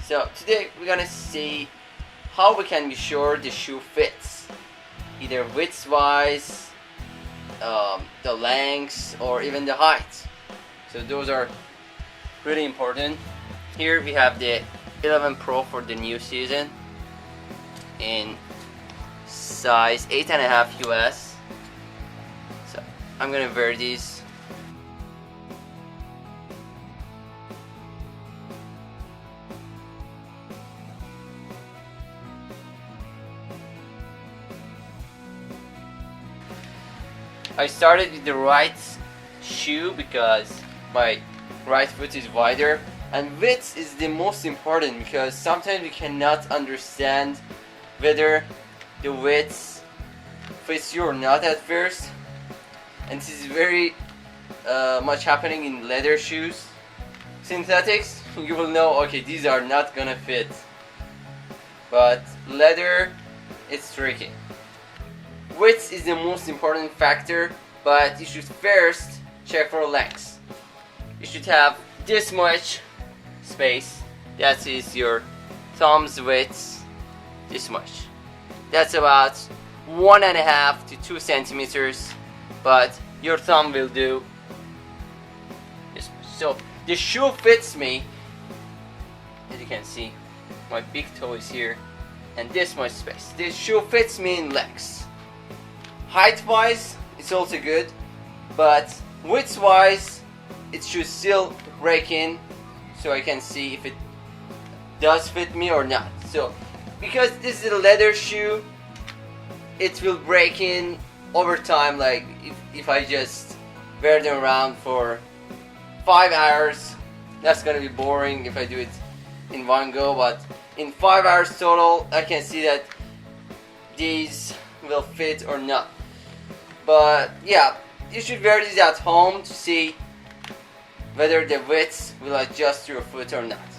So today we're gonna see how we can be sure the shoe fits, either width wise, the lengths, or even the height. So those are really important. Here we have the 11 Pro for the new season in size 8.5 US. So I'm gonna wear these. I started with the right shoe because my right foot is wider, and width is the most important because sometimes we cannot understand whether the width fits you or not at first, and this is very much happening in leather shoes. Synthetics, you will know, okay, these are not gonna fit, but leather, it's tricky. Width is the most important factor, but you should first check for length. You should have this much space. That is your thumb's width. This much. That's about 1.5 to 2 centimeters, but your thumb will do this much. So the shoe fits me. As you can see, my big toe is here, and this much space. This shoe fits me in length. Height wise, it's also good, but width wise, it should still break in so I can see if it does fit me or not. So because this is a leather shoe, it will break in over time. Like if I just wear them around for 5 hours, that's gonna be boring if I do it in one go, but in 5 hours total I can see that these will fit or not. But yeah, you should wear these at home to see whether the width will adjust to your foot or not.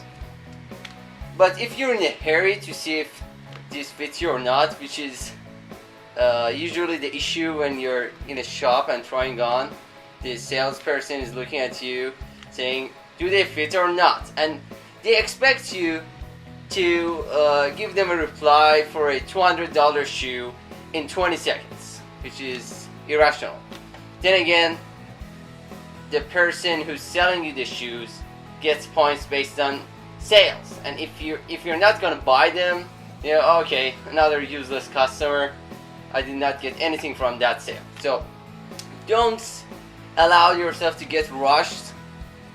But if you're in a hurry to see if this fits you or not, which is usually the issue when you're in a shop and trying on, the salesperson is looking at you saying, do they fit or not? And they expect you to give them a reply for a $200 shoe in 20 seconds, which is irrational. Then again, the person who's selling you the shoes gets points based on sales, and if you're not gonna buy them, you know, okay, another useless customer, I did not get anything from that sale. So don't allow yourself to get rushed.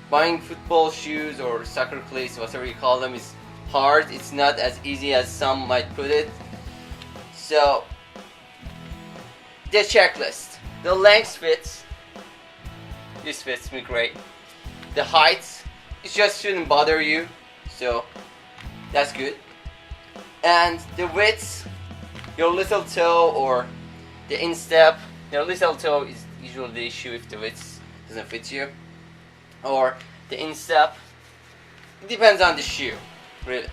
Buying football shoes or soccer cleats, whatever you call them, is hard. It's not as easy as some might put it. So the checklist. The length fits. This fits me great. The height, it just shouldn't bother you, so that's good. And the width, your little toe or the instep. Your little toe is usually the issue if the width doesn't fit you, or the instep. It depends on the shoe, really.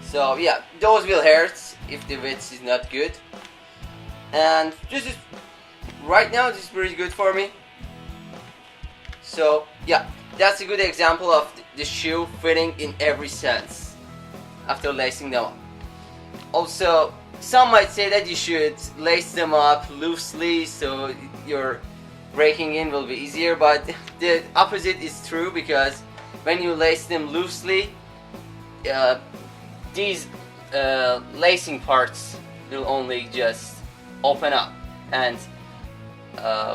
So yeah, those will hurt if the width is not good. And this is right now, this is pretty good for me. So yeah, that's a good example of the shoe fitting in every sense after lacing them up. Also, some might say that you should lace them up loosely so your breaking in will be easier, but the opposite is true, because when you lace them loosely, these lacing parts will only just open up, and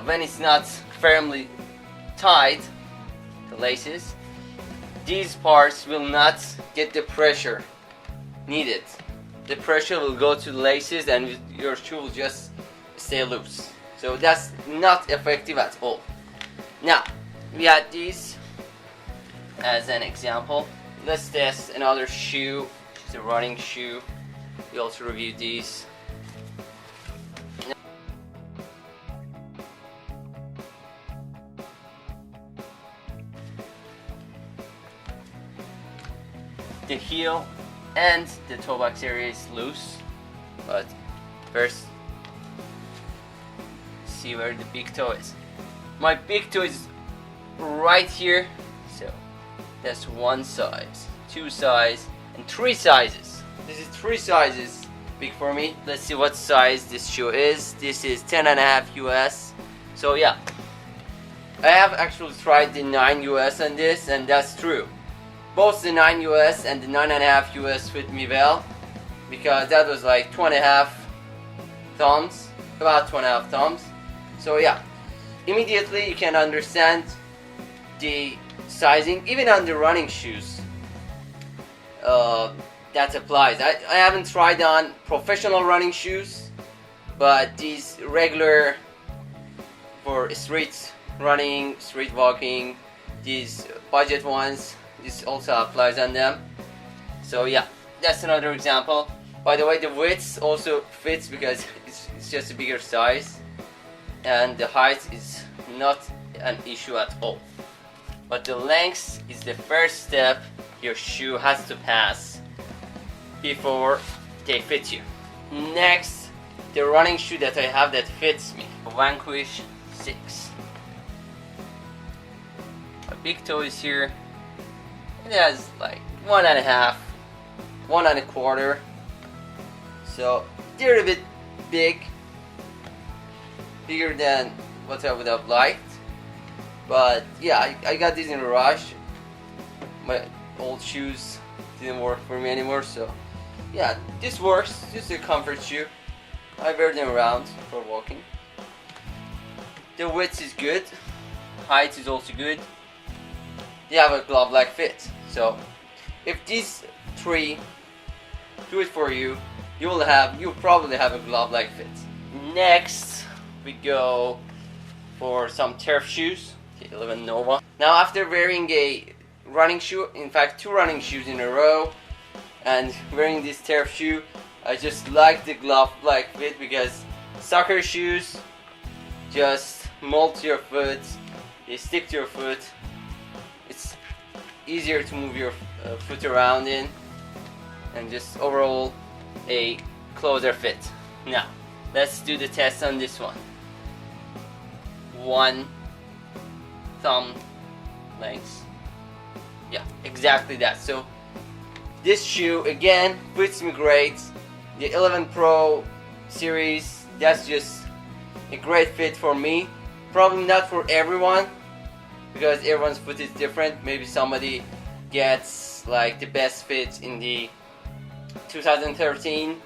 when it's not firmly tied, the laces, these parts will not get the pressure needed. The pressure will go to the laces and your shoe will just stay loose. So that's not effective at all. Now, we had these as an example. Let's test another shoe, which is a running shoe. We also reviewed these. The heel and the toe box area is loose, but first see where the big toe is. My big toe is right here, so that's one size, two size, in 3 sizes. This is 3 sizes big for me. Let's see what size this shoe is. This is 10.5 US. So yeah, I have actually tried the 9 US on this, and that's true. Both the 9 US and the 9.5 US fit me well, because that was like 2.5 thumbs, about 2.5 thumbs. So yeah, immediately you can understand the sizing, even on the running shoes. That applies. I haven't tried on professional running shoes, but these regular for street running, street walking, these budget ones, this also applies on them. So yeah, that's another example. By the way, the width also fits because it's just a bigger size, and the height is not an issue at all. But the length is the first step your shoe has to pass before they fit you. Next, the running shoe that I have that fits me, Vanquish 6. My big toe is here. It has like 1.5, 1.25. So they're a bit bigger than what I would have liked. But yeah, I got these in a rush. My old shoes didn't work for me anymore, so yeah, this works. This is a comfort shoe. I wear them around for walking. The width is good, height is also good. They have a glove-like fit. So if these 3 do it for you, you'll probably have a glove-like fit. Next, we go for some turf shoes, the 11 Nova. Now, after wearing a running shoe, in fact 2 running shoes in a row, and wearing this turf shoe, I just like the glove-like fit, because soccer shoes just mold to your foot, they stick to your foot. It's easier to move your foot around in, and just overall a closer fit. Now, let's do the test on this one. 1 thumb length. Yeah, exactly that. So this shoe again fits me great. The 11 Pro series, that's just a great fit for me. Probably not for everyone, because everyone's foot is different. Maybe somebody gets like the best fit in the 2013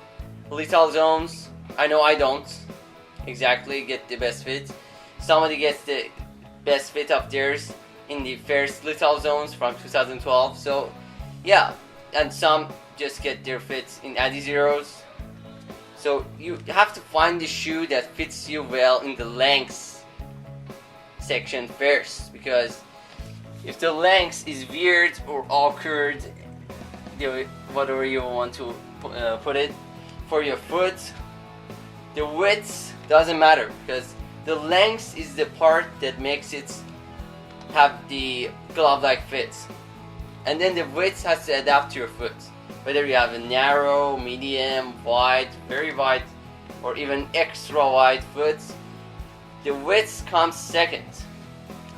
Little Zones. I know I don't exactly get the best fit. Somebody gets the best fit of theirs in the first Little Zones from 2012. So yeah, and some just get their fits in Adizeros. So you have to find the shoe that fits you well in the length section first, because if the length is weird or awkward, whatever you want to put it, for your foot, the width doesn't matter, because the length is the part that makes it have the glove-like fit, and then the width has to adapt to your foot. Whether you have a narrow, medium, wide, very wide, or even extra wide foot, the width comes second.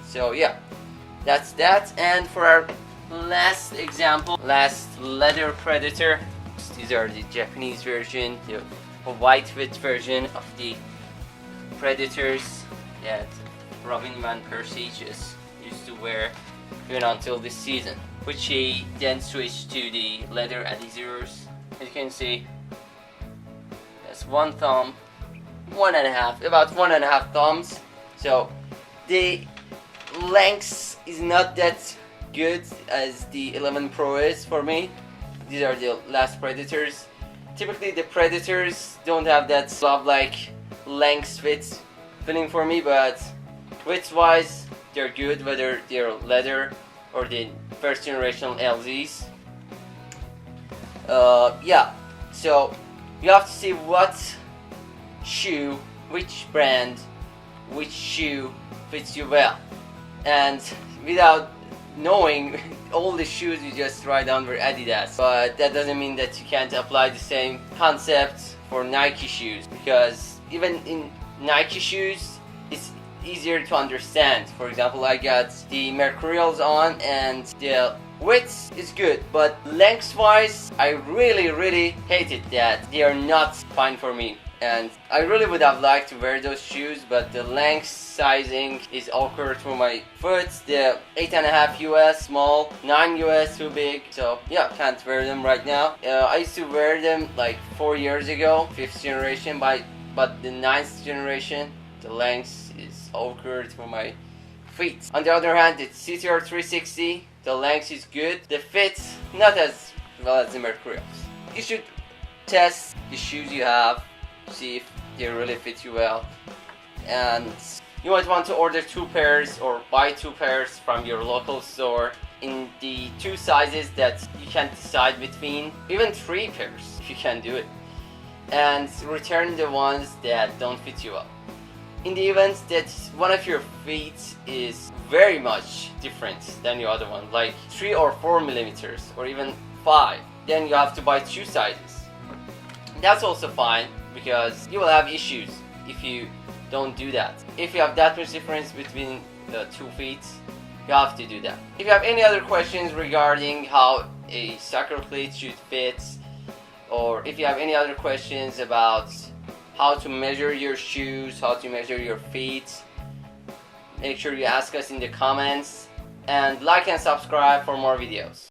So yeah, that's that. And for our last example, last leather Predator, these are the Japanese version, the white fit version of the Predators that Robin Van Persie just used to wear even until this season, which he then switched to the leather Adizeros. As you can see, that's 1 thumb, 1.5, about 1.5 thumbs. So the length is not that good as the 11 Pro is for me. These are the last Predators. Typically the Predators don't have that glove-like length fitting for me, but width-wise they're good, whether they're leather or the first generation LZs. Yeah, so you have to see what shoe, which brand, which shoe fits you well. And without knowing all the shoes, you just try down for Adidas. But that doesn't mean that you can't apply the same concept for Nike shoes, because even in Nike shoes, it's easier to understand. For example, I got the Mercurials on, and the Width is good, but lengthwise, I really hated that they are not fine for me. And I really would have liked to wear those shoes, but the length sizing is awkward for my foot. The 8.5 US small, 9 US too big, so yeah, can't wear them right now. I used to wear them like 4 years ago, 5th generation, but the 9th generation, the length is awkward for my feet. On the other hand, the CTR 360, the length is good. The fit, not as well as the Mercurials. You should test the shoes you have, see if they really fit you well, and you might want to order 2 pairs or buy 2 pairs from your local store in the 2 sizes that you can decide between, even 3 pairs if you can do it, and return the ones that don't fit you well. In the event that one of your feet is very much different than the other one, like 3 or 4 millimeters or even 5, then you have to buy 2 sizes. That's also fine, because you will have issues if you don't do that. If you have that much difference between the 2 feet, you have to do that. If you have any other questions regarding how a soccer cleat should fit, or if you have any other questions about how to measure your shoes, how to measure your feet, make sure you ask us in the comments, and like and subscribe for more videos.